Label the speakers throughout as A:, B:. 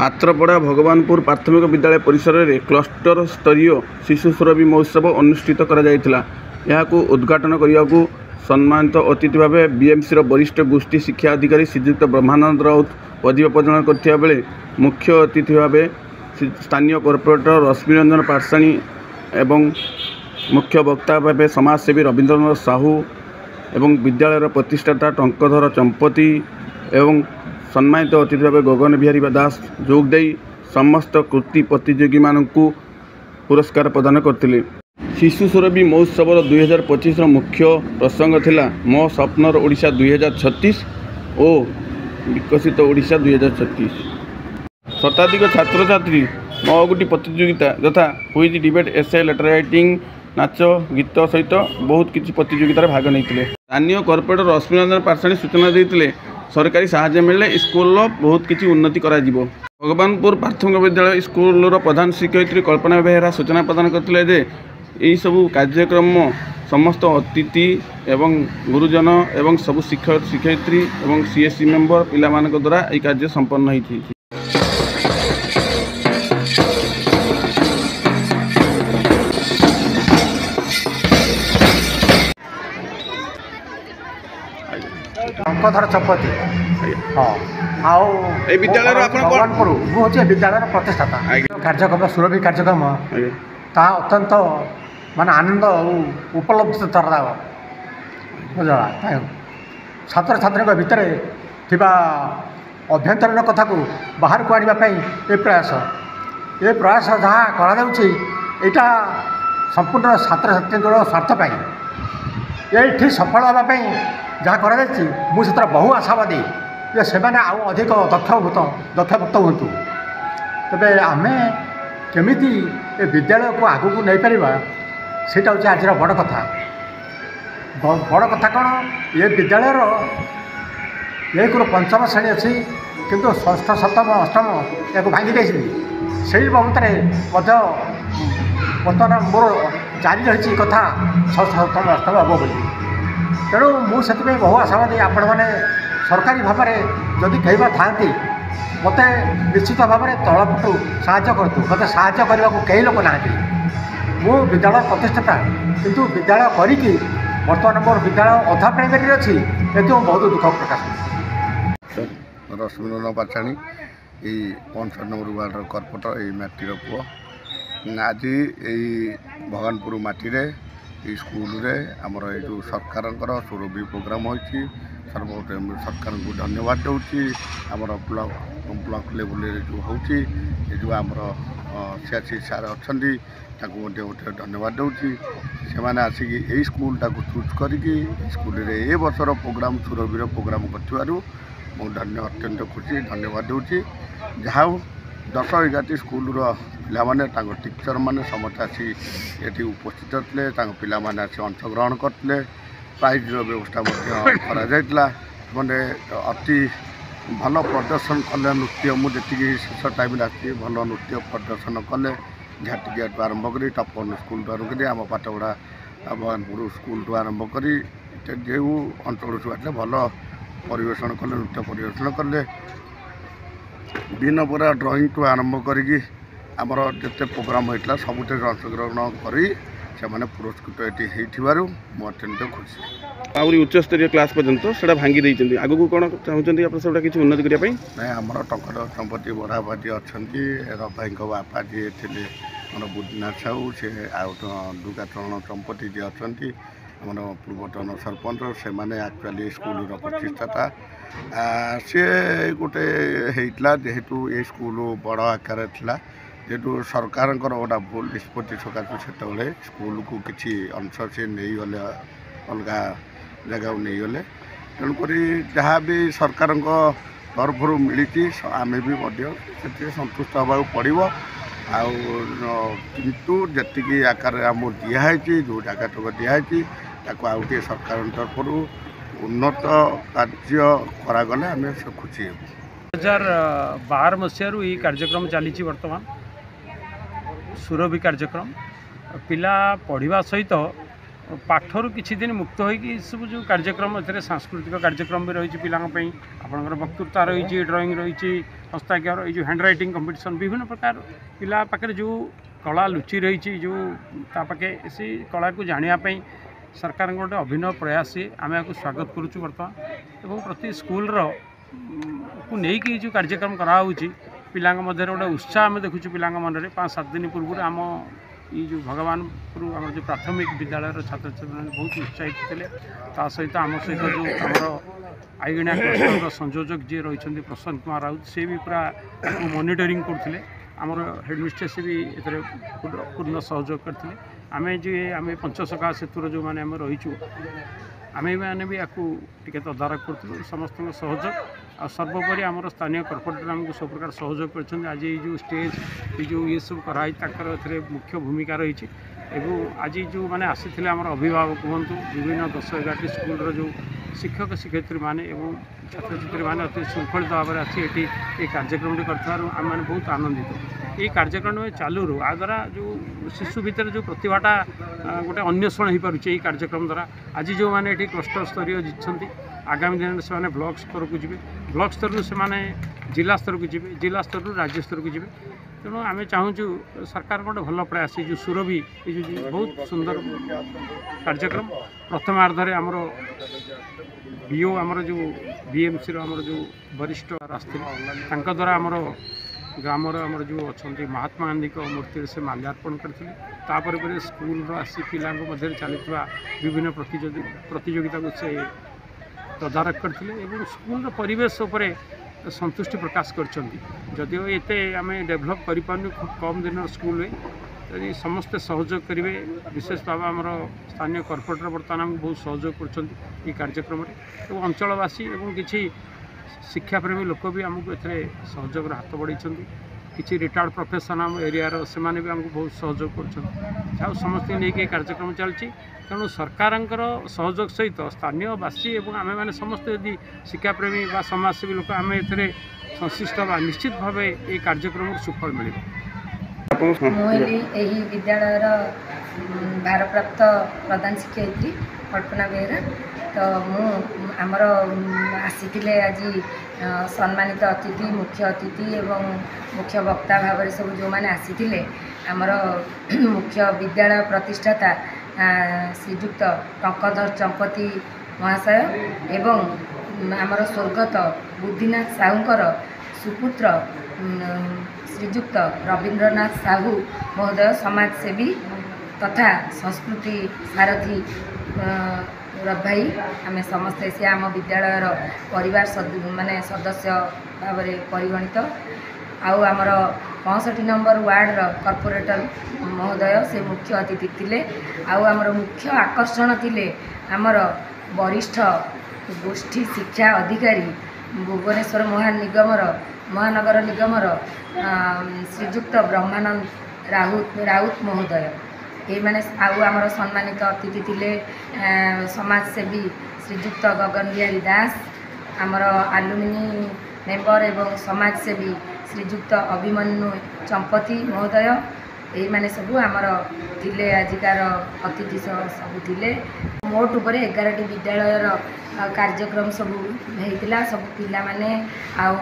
A: पात्रपड़ा भगवानपुर प्राथमिक विद्यालय परिसर में क्लस्टर स्तरीय शिशु सुरभि महोत्सव अनुष्ठित कर उद्घाटन करने को सम्मानित अतिथि भाव बीएमसी वरिष्ठ गोष्ठी शिक्षा अधिकारी श्रीजुक्त ब्रह्मानंद राउत पदवी प्रदान करथिबा बेले मुख्य अतिथि भाव स्थानीय कॉर्पोरेटर रश्मि रंजन पाठशाणी एवं मुख्य वक्ता भाव समाजसेवी रवींद्रनाथ साहू एवं विद्यालय प्रतिष्ठाता टंकधर चंपती एवं सम्मानित अतिथि भाव गगन बिहारी दास जोगदे समस्त कृति प्रतियोगी मानू पुरस्कार प्रदान करते। शिशु सुरभि महोत्सव 2025 मुख्य प्रसंग थिला मो स्वप्नर ओडिशा 2036 और विकसित ओडिशा 2036। शताधिक छात्र छात्री मगुटी प्रतियोगिता यथा क्विज डिबेट एसे लेटर राइटिंग नाच गीत सहित बहुत किसी प्रतियोगितार भाग नहीं। स्थानीय कॉर्पोरेटर रश्मि रंजन पाठशाणी सूचना देते सरकारी साहाय्य मिले स्कूल बहुत किसी उन्नति करा जिवो। भगवानपुर प्राथमिक विद्यालय स्कूल प्रधान शिक्षयित्री कल्पना बेहेरा सूचना प्रदान करते जे यही सबू कार्यक्रम समस्त अतिथि एवं गुरुजन एवं सबू शिक्षक शिक्षयित्री एवं सीएससी मेंबर पिला मानक द्वारा यह कार्य संपन्न होती।
B: टंकधर चंपती हाँ विद्यालय भगवानपुर मुझे विद्यालय प्रतिष्ठाता कार्यक्रम सुरभि कार्यक्रम ता अत्यंत माने आनंद उपलब्धि तरह बुझा छात्र छात्री भितर थिबा अभ्यंतरीण कथा को बाहर को आने ये प्रयास जहाँ करा संपूर्ण छात्र छात्री स्वार्थ ये सफल हाँपाई जहाँ कर बहु आशावादी ये से अधिक दक्षभुक्त हूँ तेरे आम केमी ए विद्यालय को आगू को नहीं पार सेटा हूँ आज बड़ कथा। बड़ कथा कौन ये विद्यालय एक पंचम श्रेणी अच्छी किंतु षष्ठ सप्तम अष्टम या भांगी से बाबद बर्तमान मोर जारी रही कथा षष्ठ सप्तम अष्टम हम बोली तेणु मुझे बहु आशावादी आपण मैंने सरकारी भाव में जदि कह था मत निश्चित भाव में तलपटू साहय करूँ मत साहय करने को कई लोक ना मु विद्यालय प्रतिष्ठाता किंतु विद्यालय करी बर्तमान मोर विद्यालय अधा प्राइवेट अच्छी ये बहुत दुख प्रकाश।
C: रश्मि रंजन पाठशाणी यही 65 नंबर वार्डर कॉर्पोरेटर यही माटीर पुओ आज यही भगवानपुर माटी स्कूल रे आमर जो सरकार सुरभि प्रोग्राम होती सरकार को धन्यवाद दूसरी आमर ब्लॉक लेवल जो होती जो आमर सियासी सार अच्छा गोटे धन्यवाद दूसरी से आसिक यही स्कूल टाक चूज करी स्कूल रे ए वर्षर प्रोग्राम सुरभि प्रोग्राम कर अत्यंत खुशी धन्यवाद दूसरी जहाँ 10-11 स्कूल पाने टीचर मैंने समस्त आसी ये उपस्थित थे पिला माने आसी अंशग्रहण करते प्राइज व्यवस्था मैंने अति भल प्रदर्शन कले नृत्य मुझे शेष टाइम आसी भल नृत्य प्रदर्शन कले झाटिया आरंभ कर टपन स्कूल आरंभ आम पाठपढ़ा भगवानपुर स्कूल आरंभ कर जो अंचल छुआ भल परिवेशन कले नृत्य परिवेशन कले दिन पूरा ड्राइंग टू आरंभ करी आमर जिते प्रोग्राम होता सब अंशग्रहण कर पुरस्कृत ये अत्यंत खुशी।
A: आउरी उच्च स्तरीय क्लास पर्यंत से भांगी देइछन्ती आगु को कोन चाहउछन्ती आपन सबटा किछि उन्नति करिया पई
C: नै हमर टंकर संपत्ति बड़ाबाजी अछन्ती रभाई को बापा जी थिले मन बुद्धनाथ साहू से दुर्गाचरण चंपती जी अछन्ती आम पूर्वतन सरपंच से माने एक्चुअली स्कूल प्रतिष्ठाता सी गोटे होता जेहेतु ये स्कूल बड़ आकार था जेहेतु सरकार गोटा भूल निष्पत्ति सकाशे से स्कूल को किसी अंश से नहीं गले अलग जगह नहीं गले तेणुक जहाँ भी सरकार तरफ मिली आम भी संतुष्ट होगा पड़ो किंतु जी आकार आम दिखाई जो जगह तक दिखाई आउटे सरकार तरफ उन्नत कार्य करागले आम खुशी।
D: 2012 मसीह ये कार्यक्रम चली बर्तमान सुरभि कार्यक्रम पिला पढ़ा सहित पाठर किछि दिन मुक्त होइकि सब जो कार्यक्रम ए सांस्कृतिक कार्यक्रम भी रही पिलांपाई आपणकर वक्तृता रही ड्राइंग रही हस्ताक्षर ये जो हैंड रईटिंग कंपिटिशन विभिन्न प्रकार पिला पाखे जो कला लुचि रही जो तापाखे से कला को जानापी सरकार गोटे अभिनव प्रयास आम या स्वागत करुँ बर्तमान और प्रति स्कूल को लेकिन जो कार्यक्रम कराऊँच पिला गोटे उत्साह आम देखु पिला मन में 5-7 दिन पूर्व आम ये जो भगवानपुर आम जो प्राथमिक विद्यालय छात्र छात्री मैंने बहुत उत्साहित थे ता सहित आम सहित जो आमर आईगणिया क्लस्टर संयोजक जी रही प्रशांत कुमार राउत से भी पूरा मॉनिटरिंग करते आमर हेडमिस्ट्रेस भी ए पूर्ण सहयोग करते आम जे आम पंचसखा सेतुर जो मैंने आम रहीचु आम मैंने भी आपको टिके तदारख करूँ समस्त सहयोग आ सर्वोपरि आमर स्थानीय कॉर्पोरेटर आमको सब प्रकार सहयोग कर आज ये जो स्टेज ये जो ये सब कराई ताकर मुख्य भूमिका रही आज जो मैंने आसी आमर अभिभावक हूँ विभिन्न 10-11 स्कूल जो शिक्षक शिक्षयित्री मैंने छात्र छात्री मैंने अति श्रृंखलित भाव में आसी ये कार्यक्रम आम मैंने बहुत आनंदित ये कार्यक्रम में चालू रू आ द्वारा जो शिशु भितर जो प्रतिभाटा गोटे अन्वेषण हो पारे ये कार्यक्रम द्वारा आज जो मैंने क्लस्टर स्तरीय जीतते आगामी दिन में से ब्लॉक स्तर को जी ब्लॉक स्तर से जिला स्तर को जी जिला स्तर राज्य स्तर को जी तेणु आम चाहूँ सरकार गोटे भल प्रयास जो सुरभि ये जो बहुत सुंदर कार्यक्रम प्रथमार्धे आमर बीओ आमर जो बीएमसी आमर जो वरिष्ठ आसते द्वारा आमर ग्रामर आमर जो अच्छा महात्मा गांधी मूर्ति से माल्यार्पण करते स्कूल आसी पिला चली विभिन्न प्रतियोगिता को से तदारख करते स्कूल परिवेश उपर संतुष्टि प्रकाश करदियो ये आम डेभलप कर खूब कम दिन स्कूल यदि समस्ते सहयोग करेंगे विशेष भाव आमर स्थानीय कॉर्पोरेटर बर्तमान आमको बहुत सहयोग कर कार्यक्रम में तो अंचलवासी और किसी शिक्षाप्रेमी लोक भी आमको ए सहयोग हाथ बढ़ाई किसी रिटायर्ड प्रोफेशन आम एरियार से भी आमको बहुत सहयोग कर समस्त नहीं कार्यक्रम चलती तेणु सरकार सहयोग सहित स्थानीयवासी और आम मैंने समस्त यदि शिक्षाप्रेमी व समाजसेवी लोक आम ए संश्लिष्ट निश्चित भाव ये कार्यक्रम सुफल मिले
E: विद्यालय भारप्राप्त प्रधान शिक्षयित्री कल्पना बेहरा तो आमर आसी आज सम्मानित अतिथि मुख्य अतिथि एवं मुख्य वक्ता भाव सब जो मैंने आसी आमर मुख्य विद्यालय प्रतिष्ठाता श्रीजुक्त टंकधर चंपती महाशय एवं आमर स्वर्गत बुद्धिनाथ साहूकर सुपुत्र श्रीजुक्त रवींद्रनाथ साहू महोदय समाजसेवी तथा संस्कृति सारथी भाई आम समस्ते से आम विद्यालयर परिवार माने सदस्य भाव में परिगणित आउ आमर 65 नंबर वार्ड कॉर्पोरेटर महोदय से मुख्य अतिथि थिले आउ आमर मुख्य आकर्षण थिले आमर वरिष्ठ गोष्ठी शिक्षा अधिकारी भुवनेश्वर महानगर निगमर श्रीजुक्त ब्रह्मानंद राउत महोदय ये मैंने आउ आमर सम्मानित अतिथि थिले समाजसेवी श्रीजुक्त गगन बिहारी दास आमर आलुमिनी मेंबर एवं समाजसेवी श्रीजुक्त अभिमन्यु चंपती महोदय ये मैंने सब आमर थिले आजिकार अतिथि सब थिले मोट उपर 11टी विद्यालयर कार्यक्रम सब होता सब पिला माने आउ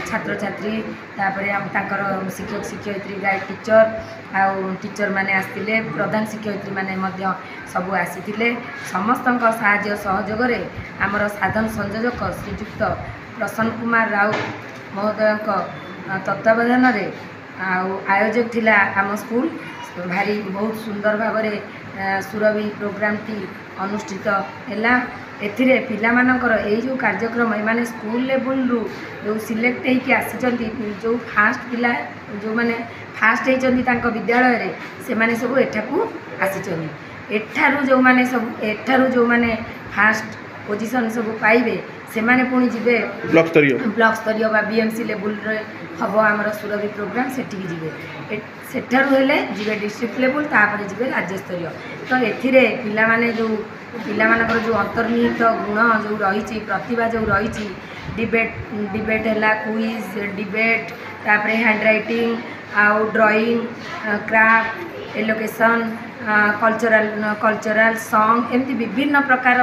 E: छात्र छात्री तापर तांकर शिक्षक शिक्षयित्री गाइड टीचर आउ टीचर माने आसतिले प्रधान शिक्षयित्री माने मध्य सब आसीतिले समस्त साहाय्य सहयोग रे आमर साधन संयोजक श्रीजुक्त प्रसन्न कुमार राउत महोदय तत्वावधान आयोजक थिला आम स्कूल भारी बहुत सुंदर भाव में सुरभि प्रोग्राम टी अनुष्ठित है एथिरे पिला मानकर यही जो कार्यक्रम एमाने स्कूल लेवल रु जो सिलेक्ट होइके आसी जो फास्ट पिला जो माने फास्ट होइचंदी तांको विद्यालय रे से माने सब एठाकू आसी एठारु जो माने सब एठारु जो माने फास्ट पोजीशन सब पाइबे से माने पुणी जीवे ब्लॉक स्तरीय बा बीएमसी लेवल रे हबो हमर सुरभि प्रोग्राम सेठी जीवे सेठारु हेले जीवे डिस्ट्रिक्ट लेवल तापर जीवे राज्य स्तरीय तो एथिरे पिला माने जो पिलामानकर जो अंतर्निहित गुण जो रही प्रतिभा जो रही डिबेट है क्विज डिबेट तापर हैंड राइटिंग आउ drawing craft allocation cultural song एमती विभिन्न प्रकार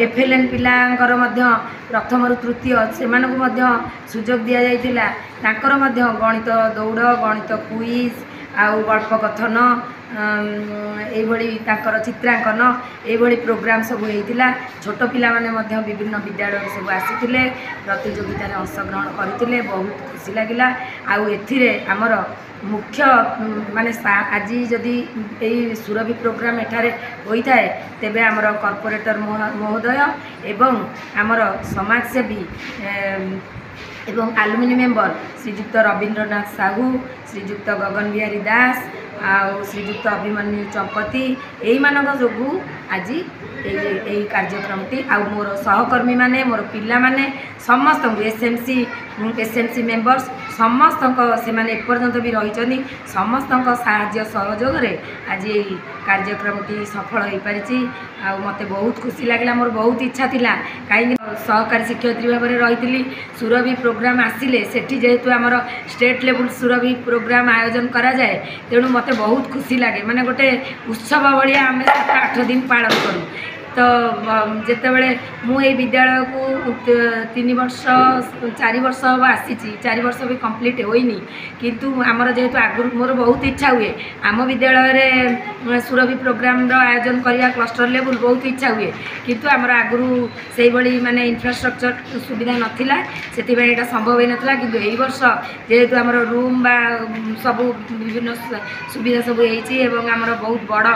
E: एफएलएन पिलांकर मध्य प्रथम रु तृतीय सेमानकु मध्य सुजोग दिया जाइतिला तांकर मध्य गणित दौड़ गणित क्विज आउ गल्प कथन एभली तांकर चित्रांकन एभली प्रोग्राम सब होइतिला छोट पिला माने मध्य विभिन्न विद्यालय सब आसीतिले प्रतियोगिता रे अंशग्रहण करथिले बहुत खुशी लागिला आउ एथिरे हमर मुख्य माने आज जदि यही सुरभि प्रोग्राम एठारे होता है तेबे आमर कॉर्पोरेटर महोदय एवं आमर समाजसेवी एवं आलुमिनी मेंबर श्रीजुक्त रवींद्रनाथ साहू श्रीजुक्त गगन बिहारी दास आउ श्रीजुक्त अभिमन्यु चंपती यही मानक जोगु आज यही कार्यक्रमटी आउ मोर सहकर्मी माने मोर पिला माने समस्त एसएमसी मेंबर्स समस्त से माने एपर्यंत भी रही समस्त साहाय्य सहयोग रे आज यही कार्यक्रमटी सफल हो पारिछि आ मते बहुत खुशी लागला मोर बहुत इच्छा थिला कहीं सहकारी शिक्षयित्री भाव में रही सुरभि प्रोग्राम आसिले सेठी जेहेतु आमर स्टेट लेवल सुरभि प्रोग्राम आयोजन करा जाए तेणु मते बहुत खुशी लगे माने गोटे उत्सव भाया आम 7-8 दिन पालन करूँ तो जितेबले मुझे विद्यालय को 3 वर्ष 4 वर्ष हम आसी 4 वर्ष भी कंप्लीट होइनी किंतु आमर जेहेतु आगु मोर बहुत इच्छा हुए आम विद्यालय रे सुरभि प्रोग्राम आयोजन करवा क्लस्टर लेवल बहुत इच्छा हुए किंतु आमर आगु से भाई माने इंफ्रास्ट्रक्चर सुविधा नथिला सेतिबे एटा संभव होई नथिला किंतु एई वर्ष जेहेतु आमर रूम बा सब विभिन्न सुविधा सब होईची एवं आमर बहुत बड़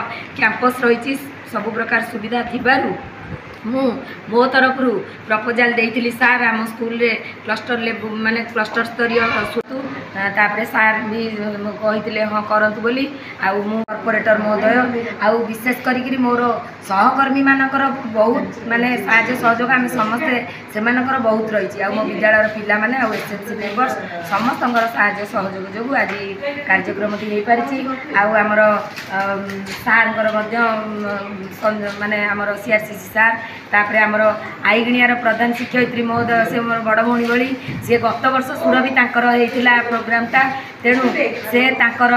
E: कैंपस रही सब प्रकार सुविधा थिबारु मो तरफ प्रपोजाल देइथिली सार आम स्कूल रे क्लस्टर लेवल माने क्लस्टर स्तरीय तापरे सार भी कही हाँ करंतु बोली आउ मो कॉर्पोरेटर महोदय आउ विशेष करी मोर सहकर्मी मानकर बहुत माने साहाय्य सहयोग आम समस्ते सेमानकर बहुत रही आउ मो विद्यालय पिला माने आउ एसएमसी मेंबर्स समस्त साहाय्य सहयोग जो आज कार्यक्रम हो पारिछि आउ आमर सार माने आमर सीआरसीसी सार तापरे आमर आईगिणियार प्रधान शिक्षयित्री महोदय से मोर बड़ भौणी भली सी गत वर्ष सुरभि तांकर होइतिला प्रोग्रामटा तेणु से तांकर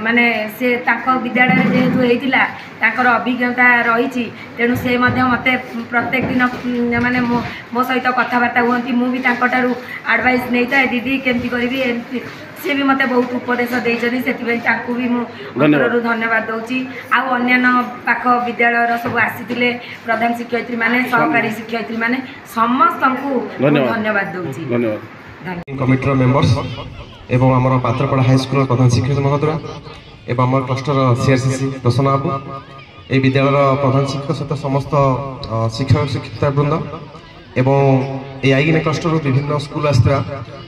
E: माने से तांको विद्यालय जेहेतु होइतिला तांकर अभिज्ञता रही तेणु से मते प्रत्येक दिन माने मो सहित कथबार्ता हुअंती मु भी तांकटारू एडवाइस नहीं था दीदी केमती करी एमती सी भी मते बहुत उपदेश देइछनी सेति तांकू भी मु अंतररू धन्यवाद दउची आ अन्यान्य पाख विद्यालय सब आसीतिले प्रधान शिक्षयित्री माने सहकारी शिक्षयित्री माने समस्त धन्यवाद दउची धन्यवाद
F: कमिटीर मेंबर्स एवं आमर पात्रपड़ा हाई स्कूल प्रधान शिक्षक महोदय एवं आम क्लस्टर सीआरसीसी प्रसन्न बाबू ए विद्यालय प्रधान शिक्षक सहित समस्त शिक्षक शिक्षिका वृंद एवं ये आईगिने क्लस्टर विभिन्न स्कूल आसता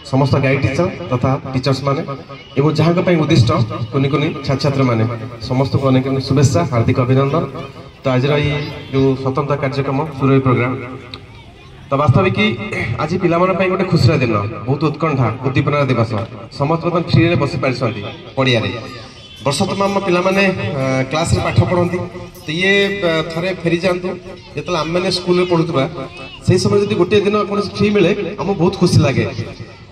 F: समस्त गाइड टीचर तथा टीचर्स माने एवं जहाँ उद्दिष्ट कुनि कुनि छात्र छात्री माने समस्त को अनेक शुभेच्छा हार्दिक अभिनंदन। तो आज जो स्वतंत्र कार्यक्रम सुरभि प्रोग्राम तो वास्तविक आज पिलामान गोटे खुशर दिन बहुत उत्कंठा उद्दीपना दिवस समस्त फ्री में बसी पारि पड़िया वर्ष तमाम पिलाने क्लास पाठ पढ़ती तो ये थे फेरी जातु जो आम मैंने स्कूल पढ़ुवा से समय जब गोटे दिन कौन फ्री मिले आम बहुत खुशी लगे।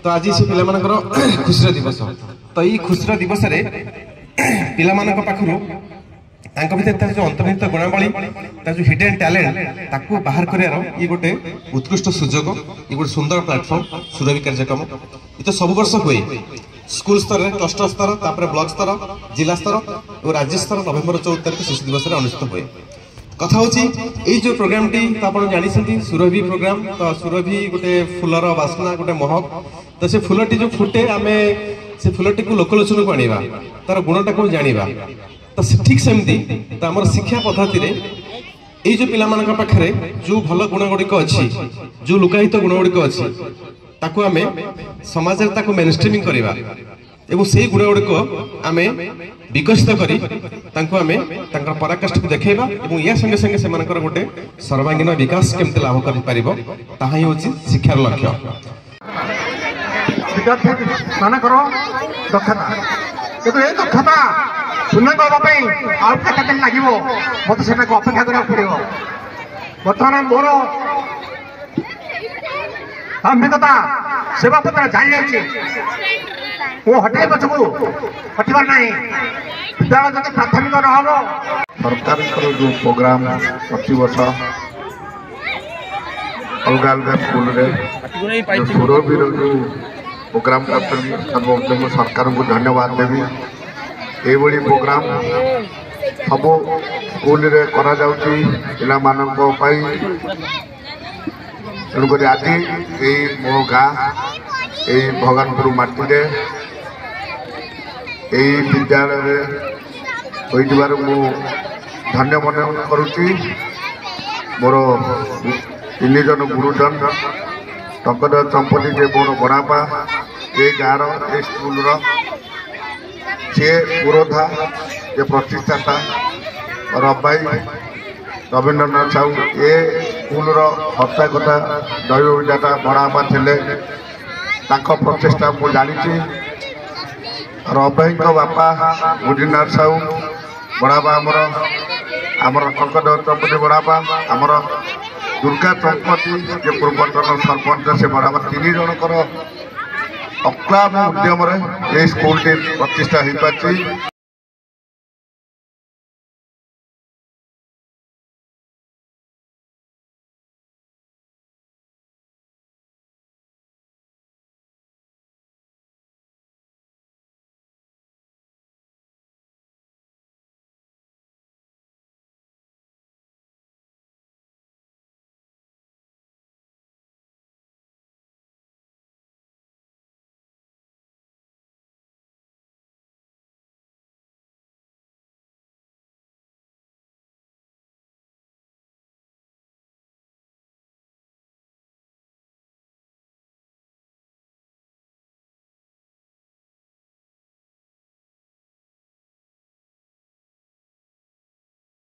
F: तो आज से पिलामानकर खुशर दिवस तो ये खुशर दिवस पिलामानक पाखरु तांको भीतर तार जो अंतर्निहित गुणावली तार जो हिडन टैलेंट ताकू बाहर करियार ये गोटे उत्कृष्ट सुजोग ये गोटे सुंदर प्लेटफॉर्म सुरभि कार्यक्रम ये तो सब वर्ष हुए स्कूल स्तर क्लस्टर स्तर तापर ब्लॉक स्तर जिला स्तर और राज्य स्तर नवेम्बर 14 तारिख शिशु दिवस अनुष्ठित हुए। कथा होची जो प्रोग्राम टी आप जानी सुरभि प्रोग्राम तो सुरभि गोटे फुलर बास्ना गोटे महक तो से फुलटी जो फुटे आम से फुलटी को लोकलोचन को आनिबा तार गुणटा को जानिबा तो ठीक सेमती तो आम शिक्षा पद्धति ये जो पिलामान पाखे जो भल गुण गुड़िक अच्छी जो लुकायित गुण गुड़िक अच्छी ताकू आमे समाज ताकू मेनस्ट्रीमिंग करवा एवं से गुण गुड़िक आमे विकसित करी तांको आमे तांकर पराकाष्ठ को देखेबा एवं या संगे संगे सेमानकर गोटे सर्वांगीन विकास केमते लाभ करि पारिबो ताहा ही होची शिक्षार लक्ष्य।
B: विद्यार्थी मानकर दक्षता किंतु ए दक्षता शून्य करने आउ केते दिन लागिबो मते सेटा को अपेक्षा करा पड़िबो। वर्तमान मोर अभिज्ञता सेवा पत्र जारी अछि ମୁଁ ହଟାଇ ପଛକୁ ହଟିବାର ନାହିଁ। ବିଦ୍ୟାଳୟ ଯଦି ପ୍ରାଥମିକ ନ ହେବ
C: ସରକାରଙ୍କର ଯେଉଁ ପ୍ରୋଗ୍ରାମ ପ୍ରତିବର୍ଷ ଅଲଗା ଅଲଗା ସ୍କୁଲରେ ସୁରଭିର ଯେଉଁ ପ୍ରୋଗ୍ରାମ କରୁଛନ୍ତି ସର୍ବପ୍ରଥମେ ମୁଁ ସରକାରଙ୍କୁ ଧନ୍ୟବାଦ ଦେବି। ଏଇଭଳି ପ୍ରୋଗ୍ରାମ ସବୁ ସ୍କୁଲରେ କରାଯାଉଛି ପିଲାମାନଙ୍କ ପାଇଁ। ତେଣୁକରି ଆଜି ଏଇ ମୋ ଗାଁ ଏଇ ଭଗବାନପୁର ମାଟିରେ ଏଇ ବିଦ୍ୟାଳୟରେ ହୋଇଥିବାରୁ ମୁଁ ଧନ୍ୟ ମନେ କରୁଛି। ମୋର 3 ଜଣ ଗୁରୁଜନ ଟଙ୍କଧର ଚମ୍ପତି ଯେ ମୋର ବଡ଼ାପା ଏ ଗାଁର ଏ ସ୍କୁଲର ସିଏ ପୁରୋଧା ଯେ ପ୍ରତିଷ୍ଠାତା ରବାଇ ରବୀନ୍ଦ୍ରନାଥ ସାହୁ ଏ ସ୍କୁଲର ହସ୍ତାଗତା ଦୈବ ବିଧାତା ବଡ଼ାପା ଥିଲେ। ତାଙ୍କ ପ୍ରଚେଷ୍ଟା ମୁଁ ଜାଣିଛି। ରବାଇଙ୍କ ବାପା ମୁଜିନାଥ ସାହୁ ବଡ଼ାପା ଆମର ଟଙ୍କଧର ଚମ୍ପତି ବଡ଼ାପା ଆମର ଦୁର୍ଗା ଚମ୍ପତି ଯେ ପୂର୍ବତନ ସରପଞ୍ଚ ସେ ବଡ଼ାପା 3 ଜଣଙ୍କର ଅକ୍ଲାବ ଉଦ୍ୟମରେ এই ସ୍କୁଲଟି ପ୍ରତିଷ୍ଠା ହୋଇପାରିଛି।